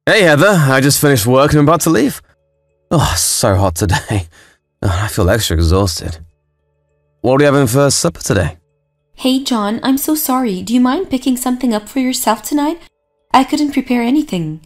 Hey Heather, I just finished work and I'm about to leave. Oh, so hot today. I feel extra exhausted. What are we having for supper today? Hey John, I'm so sorry. Do you mind picking something up for yourself tonight? I couldn't prepare anything.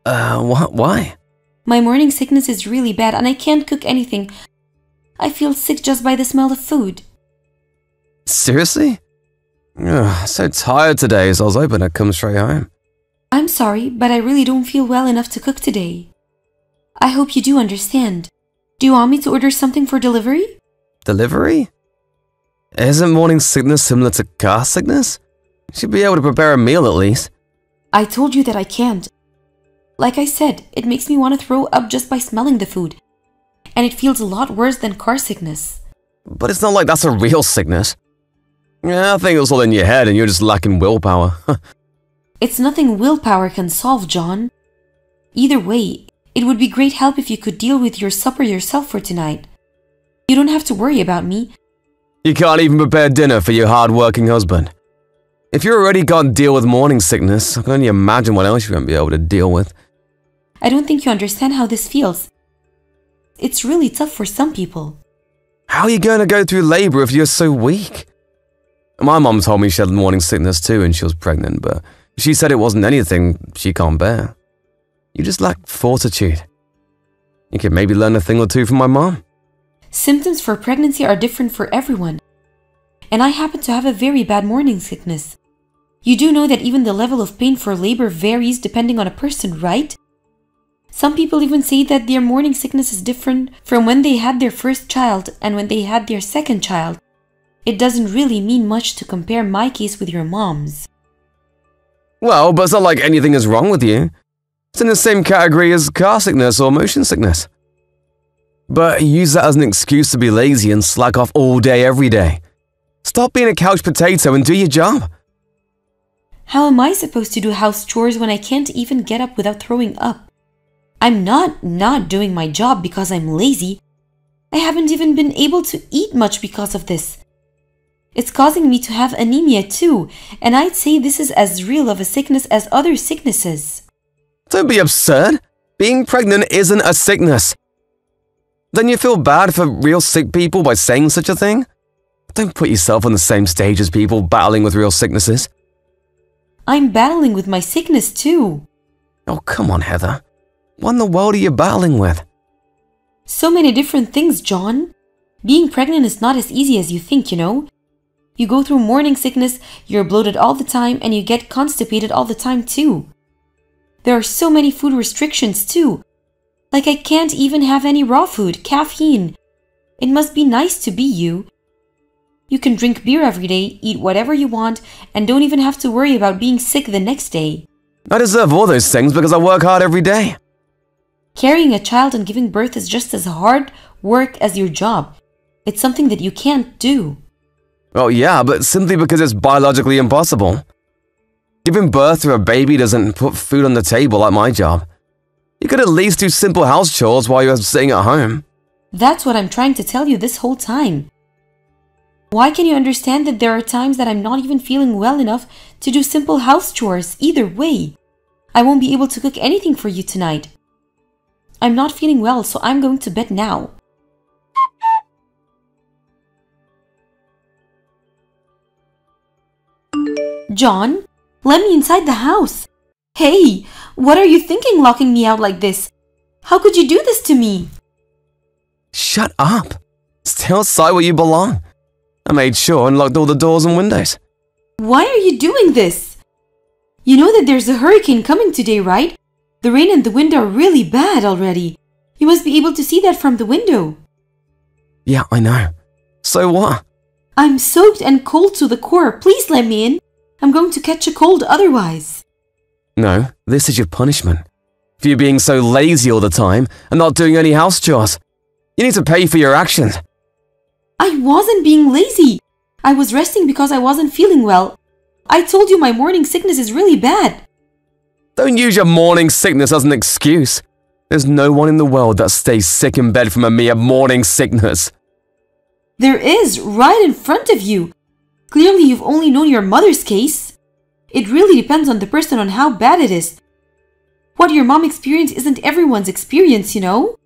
Why? My morning sickness is really bad and I can't cook anything. I feel sick just by the smell of food. Seriously? Ugh, so tired today, so I was hoping I'd come straight home. I'm sorry, but I really don't feel well enough to cook today. I hope you do understand. Do you want me to order something for delivery? Delivery? Isn't morning sickness similar to car sickness? You should be able to prepare a meal at least. I told you that I can't. Like I said, it makes me want to throw up just by smelling the food. And it feels a lot worse than car sickness. But it's not like that's a real sickness. Yeah, I think it was all in your head and you're just lacking willpower. It's nothing willpower can solve, John. Either way, it would be great help if you could deal with your supper yourself for tonight. You don't have to worry about me. You can't even prepare dinner for your hard-working husband. If you already can't deal with morning sickness, I can only imagine what else you won't be able to deal with. I don't think you understand how this feels. It's really tough for some people. How are you going to go through labor if you're so weak? My mom told me she had morning sickness too and she was pregnant, but she said it wasn't anything she can't bear. You just lack fortitude. You could maybe learn a thing or two from my mom. Symptoms for pregnancy are different for everyone. And I happen to have a very bad morning sickness. You do know that even the level of pain for labor varies depending on a person, right? Some people even say that their morning sickness is different from when they had their first child and when they had their second child. It doesn't really mean much to compare my case with your mom's. Well, but it's not like anything is wrong with you. It's in the same category as car sickness or motion sickness. But use that as an excuse to be lazy and slack off all day every day. Stop being a couch potato and do your job. How am I supposed to do house chores when I can't even get up without throwing up? I'm not doing my job because I'm lazy. I haven't even been able to eat much because of this. It's causing me to have anemia too, and I'd say this is as real of a sickness as other sicknesses. Don't be absurd. Being pregnant isn't a sickness. Don't you feel bad for real sick people by saying such a thing? Don't put yourself on the same stage as people battling with real sicknesses. I'm battling with my sickness too. Oh, come on, Heather. What in the world are you battling with? So many different things, John. Being pregnant is not as easy as you think, you know. You go through morning sickness, you're bloated all the time, and you get constipated all the time too. There are so many food restrictions too. Like I can't even have any raw food, caffeine. It must be nice to be you. You can drink beer every day, eat whatever you want, and don't even have to worry about being sick the next day. I deserve all those things because I work hard every day. Carrying a child and giving birth is just as hard work as your job. It's something that you can't do. Oh yeah, but simply because it's biologically impossible. Giving birth to a baby doesn't put food on the table like my job. You could at least do simple house chores while you're sitting at home. That's what I'm trying to tell you this whole time. Why can you understand that there are times that I'm not even feeling well enough to do simple house chores either way? I won't be able to cook anything for you tonight. I'm not feeling well, so I'm going to bed now. John, let me inside the house. Hey, what are you thinking locking me out like this? How could you do this to me? Shut up. Stay outside where you belong. I made sure and locked all the doors and windows. Why are you doing this? You know that there's a hurricane coming today, right? The rain and the wind are really bad already. You must be able to see that from the window. Yeah, I know. So what? I'm soaked and cold to the core. Please let me in. I'm going to catch a cold otherwise. No, this is your punishment. For you being so lazy all the time and not doing any house chores. You need to pay for your actions. I wasn't being lazy. I was resting because I wasn't feeling well. I told you my morning sickness is really bad. Don't use your morning sickness as an excuse. There's no one in the world that stays sick in bed from a mere morning sickness. There is, right in front of you. Clearly, you've only known your mother's case. It really depends on the person on how bad it is. What your mom experienced isn't everyone's experience, you know?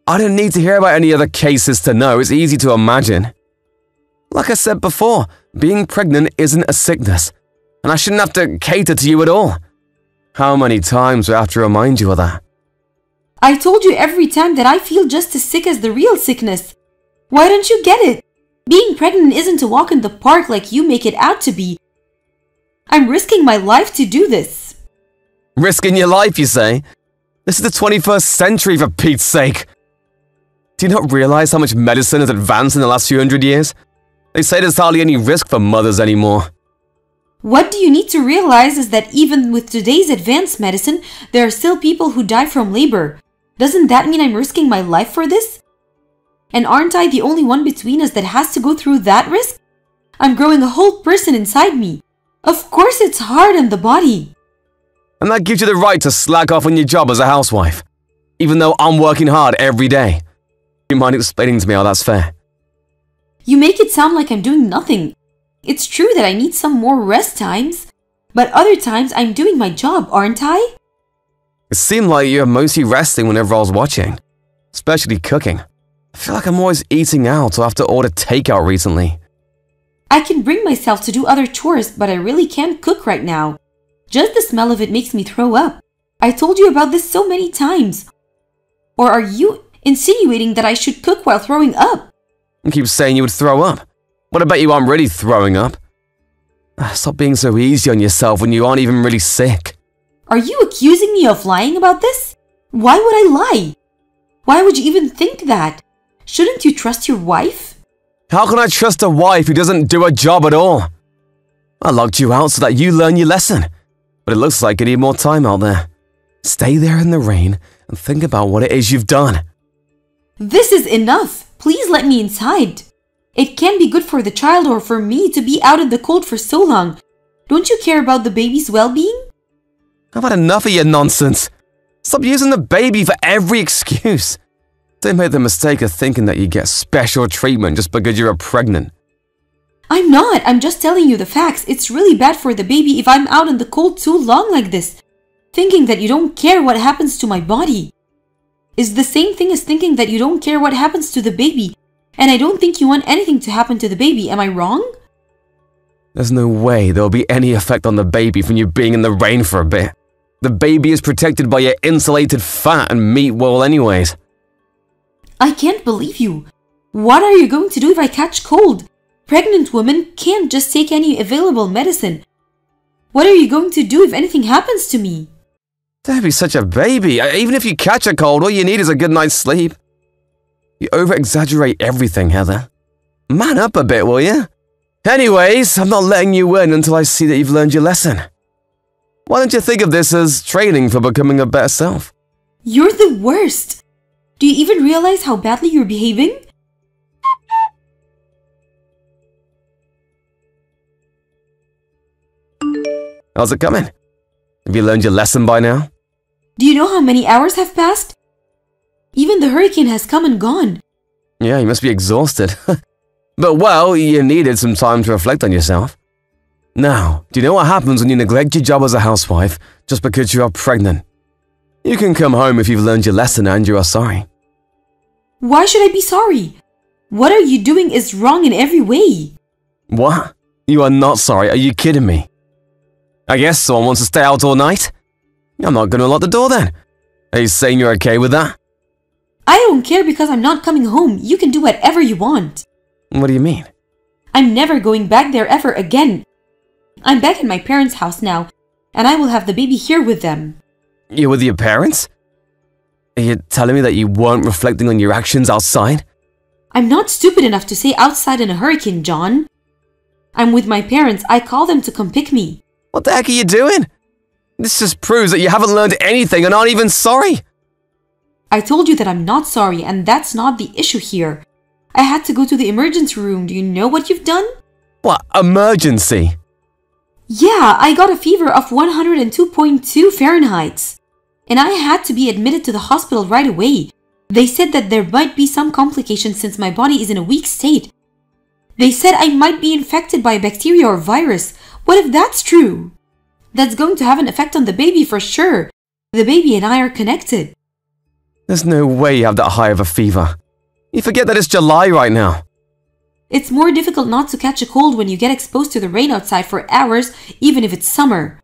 I don't need to hear about any other cases to know. It's easy to imagine. Like I said before, being pregnant isn't a sickness, and I shouldn't have to cater to you at all. How many times do I have to remind you of that? I told you every time that I feel just as sick as the real sickness. Why don't you get it? Being pregnant isn't a walk in the park like you make it out to be. I'm risking my life to do this. Risking your life, you say? This is the 21st century, for Pete's sake. Do you not realize how much medicine has advanced in the last few hundred years? They say there's hardly any risk for mothers anymore. What do you need to realize is that even with today's advanced medicine, there are still people who die from labor. Doesn't that mean I'm risking my life for this? And aren't I the only one between us that has to go through that risk? I'm growing a whole person inside me. Of course it's hard on the body. And that gives you the right to slack off on your job as a housewife, even though I'm working hard every day. Do you mind explaining to me how that's fair? You make it sound like I'm doing nothing. It's true that I need some more rest times, but other times I'm doing my job, aren't I? It seemed like you're mostly resting whenever I was watching, especially cooking. I feel like I'm always eating out or have to order takeout recently. I can bring myself to do other chores, but I really can't cook right now. Just the smell of it makes me throw up. I told you about this so many times. Or are you insinuating that I should cook while throwing up? You keep saying you would throw up. What about you aren't really throwing up? Stop being so easy on yourself when you aren't even really sick. Are you accusing me of lying about this? Why would I lie? Why would you even think that? Shouldn't you trust your wife? How can I trust a wife who doesn't do a job at all? I locked you out so that you learn your lesson, but it looks like you need more time out there. Stay there in the rain and think about what it is you've done. This is enough. Please let me inside. It can't be good for the child or for me to be out in the cold for so long. Don't you care about the baby's well-being? I've had enough of your nonsense. Stop using the baby for every excuse. Don't make the mistake of thinking that you get special treatment just because you're pregnant. I'm not. I'm just telling you the facts. It's really bad for the baby if I'm out in the cold too long like this. Thinking that you don't care what happens to my body is the same thing as thinking that you don't care what happens to the baby. And I don't think you want anything to happen to the baby. Am I wrong? There's no way there'll be any effect on the baby from you being in the rain for a bit. The baby is protected by your insulated fat and meat wool anyways. I can't believe you. What are you going to do if I catch cold? Pregnant women can't just take any available medicine. What are you going to do if anything happens to me? Don't be such a baby. Even if you catch a cold, all you need is a good night's sleep. You over-exaggerate everything, Heather. Man up a bit, will you? Anyways, I'm not letting you in until I see that you've learned your lesson. Why don't you think of this as training for becoming a better self? You're the worst. Do you even realize how badly you're behaving? How's it coming? Have you learned your lesson by now? Do you know how many hours have passed? Even the hurricane has come and gone. Yeah, you must be exhausted. But well, you needed some time to reflect on yourself. Now, do you know what happens when you neglect your job as a housewife just because you are pregnant? You can come home if you've learned your lesson and you are sorry. Why should I be sorry? What are you doing is wrong in every way. What? You are not sorry? Are you kidding me? I guess someone wants to stay out all night? I'm not going to lock the door then. Are you saying you're okay with that? I don't care because I'm not coming home. You can do whatever you want. What do you mean? I'm never going back there ever again. I'm back in my parents' house now, and I will have the baby here with them. You're with your parents? Are you telling me that you weren't reflecting on your actions outside? I'm not stupid enough to stay outside in a hurricane, John. I'm with my parents. I call them to come pick me. What the heck are you doing? This just proves that you haven't learned anything and aren't even sorry. I told you that I'm not sorry, and that's not the issue here. I had to go to the emergency room. Do you know what you've done? What, emergency? Yeah, I got a fever of 102.2 Fahrenheit. And I had to be admitted to the hospital right away. They said that there might be some complications since my body is in a weak state. They said I might be infected by a bacteria or virus. What if that's true? That's going to have an effect on the baby for sure. The baby and I are connected. There's no way you have that high of a fever. You forget that it's July right now. It's more difficult not to catch a cold when you get exposed to the rain outside for hours, even if it's summer.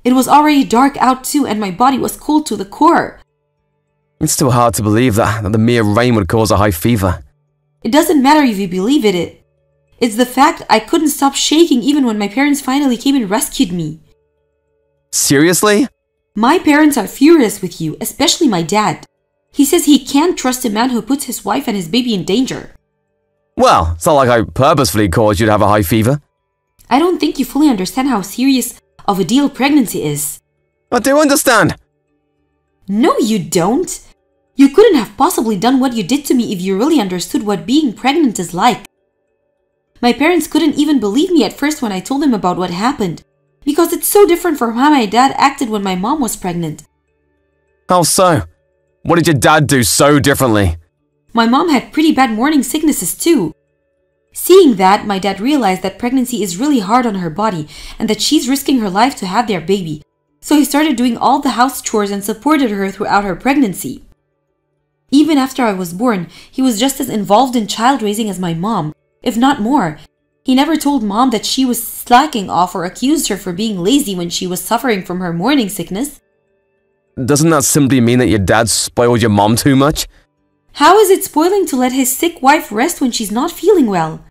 It was already dark out too, and my body was cold to the core. It's still hard to believe that the mere rain would cause a high fever. It doesn't matter if you believe it. It's the fact I couldn't stop shaking even when my parents finally came and rescued me. Seriously? My parents are furious with you, especially my dad. He says he can't trust a man who puts his wife and his baby in danger. Well, it's not like I purposefully caused you to have a high fever. I don't think you fully understand how serious of a deal pregnancy is. I do understand. No, you don't. You couldn't have possibly done what you did to me if you really understood what being pregnant is like. My parents couldn't even believe me at first when I told them about what happened, because it's so different from how my dad acted when my mom was pregnant. How so? What did your dad do so differently? My mom had pretty bad morning sicknesses too. Seeing that, my dad realized that pregnancy is really hard on her body and that she's risking her life to have their baby. So he started doing all the house chores and supported her throughout her pregnancy. Even after I was born, he was just as involved in child raising as my mom, if not more. He never told mom that she was slacking off or accused her for being lazy when she was suffering from her morning sickness. Doesn't that simply mean that your dad spoiled your mom too much? How is it spoiling to let his sick wife rest when she's not feeling well?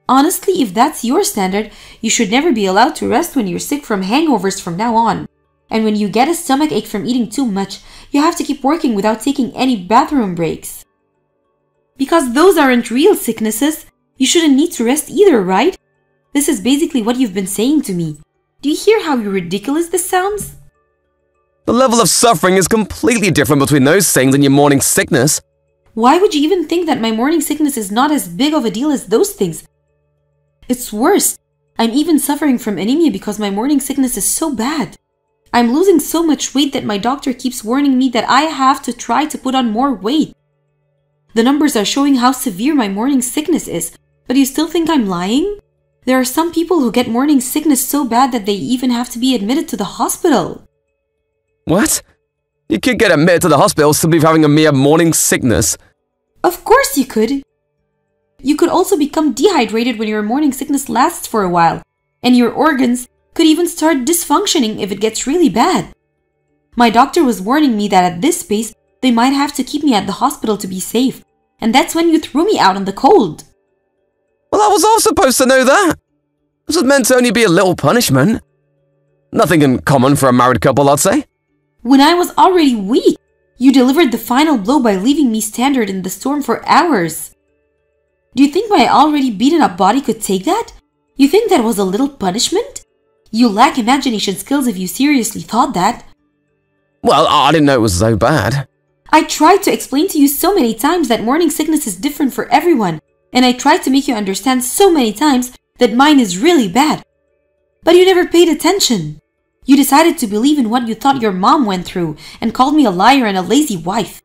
Honestly, if that's your standard, you should never be allowed to rest when you're sick from hangovers from now on. And when you get a stomach ache from eating too much, you have to keep working without taking any bathroom breaks. Because those aren't real sicknesses, you shouldn't need to rest either, right? This is basically what you've been saying to me. Do you hear how ridiculous this sounds? The level of suffering is completely different between those things and your morning sickness. Why would you even think that my morning sickness is not as big of a deal as those things? It's worse. I'm even suffering from anemia because my morning sickness is so bad. I'm losing so much weight that my doctor keeps warning me that I have to try to put on more weight. The numbers are showing how severe my morning sickness is, but you still think I'm lying? There are some people who get morning sickness so bad that they even have to be admitted to the hospital. What? You could get admitted to the hospital simply for having a mere morning sickness. Of course you could. You could also become dehydrated when your morning sickness lasts for a while, and your organs could even start dysfunctioning if it gets really bad. My doctor was warning me that at this pace, they might have to keep me at the hospital to be safe, and that's when you threw me out in the cold. Well, I was all supposed to know that. This was meant to only be a little punishment. Nothing uncommon for a married couple, I'd say. When I was already weak, you delivered the final blow by leaving me stranded in the storm for hours. Do you think my already beaten up body could take that? You think that was a little punishment? You lack imagination skills if you seriously thought that. Well, I didn't know it was so bad. I tried to explain to you so many times that morning sickness is different for everyone, and I tried to make you understand so many times that mine is really bad. But you never paid attention. You decided to believe in what you thought your mom went through and called me a liar and a lazy wife.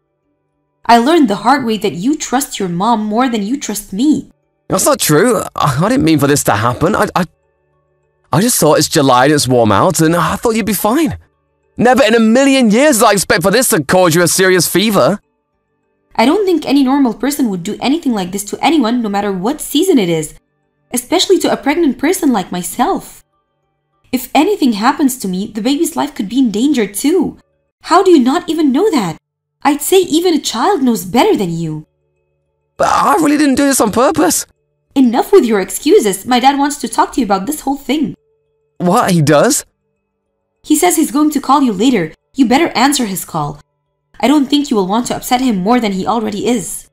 I learned the hard way that you trust your mom more than you trust me. That's not true. I didn't mean for this to happen. I just thought it's July and it's warm out and I thought you'd be fine. Never in a million years did I expect for this to cause you a serious fever. I don't think any normal person would do anything like this to anyone, no matter what season it is, especially to a pregnant person like myself. If anything happens to me, the baby's life could be in danger too. How do you not even know that? I'd say even a child knows better than you. But I really didn't do this on purpose. Enough with your excuses. My dad wants to talk to you about this whole thing. What, he does? He says he's going to call you later. You better answer his call. I don't think you will want to upset him more than he already is.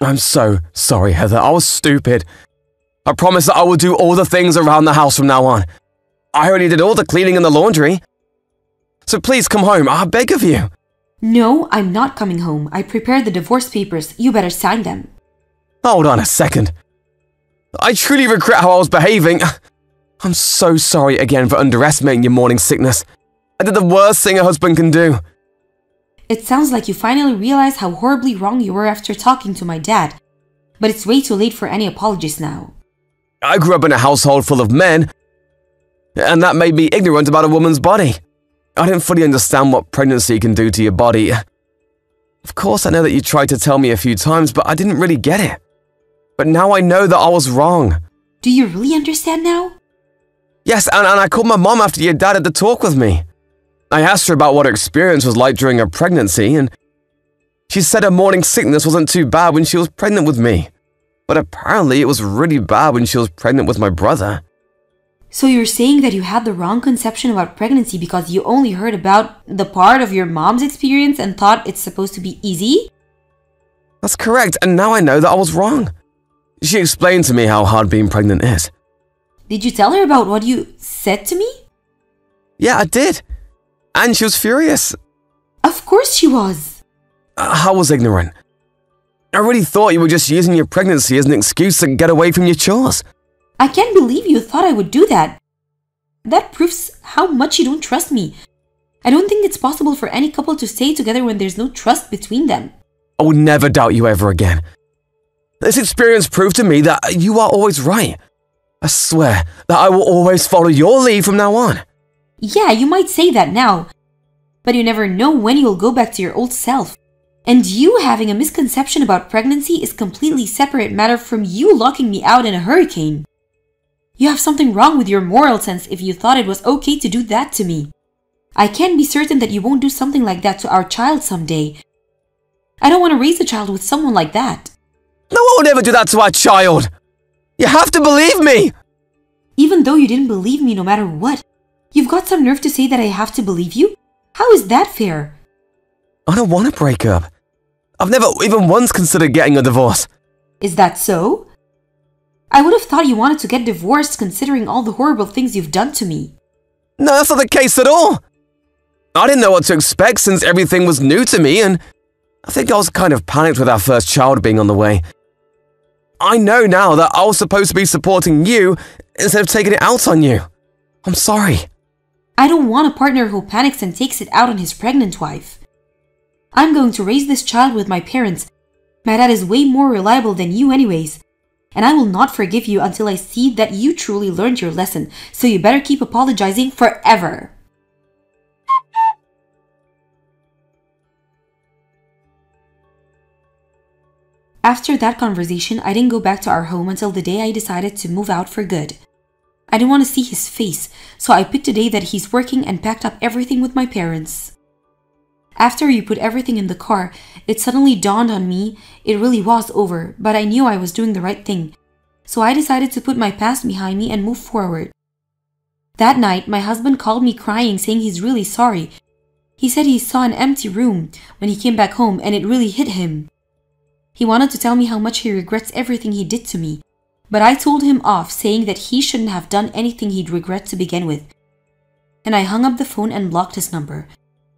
I'm so sorry, Heather. I was stupid. I promise that I will do all the things around the house from now on. I already did all the cleaning and the laundry. So please come home, I beg of you. No, I'm not coming home. I prepared the divorce papers. You better sign them. Hold on a second. I truly regret how I was behaving. I'm so sorry again for underestimating your morning sickness. I did the worst thing a husband can do. It sounds like you finally realized how horribly wrong you were after talking to my dad. But it's way too late for any apologies now. I grew up in a household full of men, and that made me ignorant about a woman's body. I didn't fully understand what pregnancy can do to your body. Of course, I know that you tried to tell me a few times, but I didn't really get it. But now I know that I was wrong. Do you really understand now? Yes, and I called my mom after your dad had the talk with me. I asked her about what her experience was like during her pregnancy, and she said her morning sickness wasn't too bad when she was pregnant with me. But apparently it was really bad when she was pregnant with my brother. So you're saying that you had the wrong conception about pregnancy because you only heard about the part of your mom's experience and thought it's supposed to be easy? That's correct, and now I know that I was wrong. She explained to me how hard being pregnant is. Did you tell her about what you said to me? Yeah, I did. And she was furious. Of course she was. I was ignorant. I really thought you were just using your pregnancy as an excuse to get away from your chores. I can't believe you thought I would do that. That proves how much you don't trust me. I don't think it's possible for any couple to stay together when there's no trust between them. I will never doubt you ever again. This experience proved to me that you are always right. I swear that I will always follow your lead from now on. Yeah, you might say that now, but you never know when you'll go back to your old self. And you having a misconception about pregnancy is completely separate matter from you locking me out in a hurricane. You have something wrong with your moral sense if you thought it was okay to do that to me. I can be certain that you won't do something like that to our child someday. I don't want to raise a child with someone like that. No one will ever do that to our child. You have to believe me. Even though you didn't believe me no matter what, you've got some nerve to say that I have to believe you? How is that fair? I don't want to break up. I've never even once considered getting a divorce. Is that so? I would have thought you wanted to get divorced considering all the horrible things you've done to me. No, that's not the case at all. I didn't know what to expect since everything was new to me, and I think I was kind of panicked with our first child being on the way. I know now that I was supposed to be supporting you instead of taking it out on you. I'm sorry. I don't want a partner who panics and takes it out on his pregnant wife. I'm going to raise this child with my parents. My dad is way more reliable than you anyways. And I will not forgive you until I see that you truly learned your lesson, so you better keep apologizing forever. After that conversation, I didn't go back to our home until the day I decided to move out for good. I didn't want to see his face, so I picked a day that he's working and packed up everything with my parents. After you put everything in the car, it suddenly dawned on me it really was over, but I knew I was doing the right thing. So I decided to put my past behind me and move forward. That night, my husband called me crying saying he's really sorry. He said he saw an empty room when he came back home and it really hit him. He wanted to tell me how much he regrets everything he did to me, but I told him off saying that he shouldn't have done anything he'd regret to begin with. And I hung up the phone and blocked his number.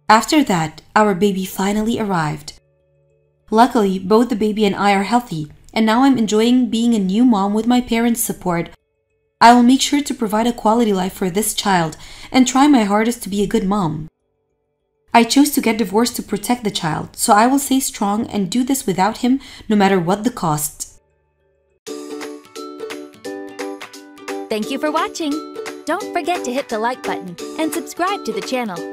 After that, our baby finally arrived. Luckily, both the baby and I are healthy, and now I'm enjoying being a new mom with my parents' support. I will make sure to provide a quality life for this child and try my hardest to be a good mom. I chose to get divorced to protect the child, so I will stay strong and do this without him no matter what the cost. Thank you for watching. Don't forget to hit the like button and subscribe to the channel.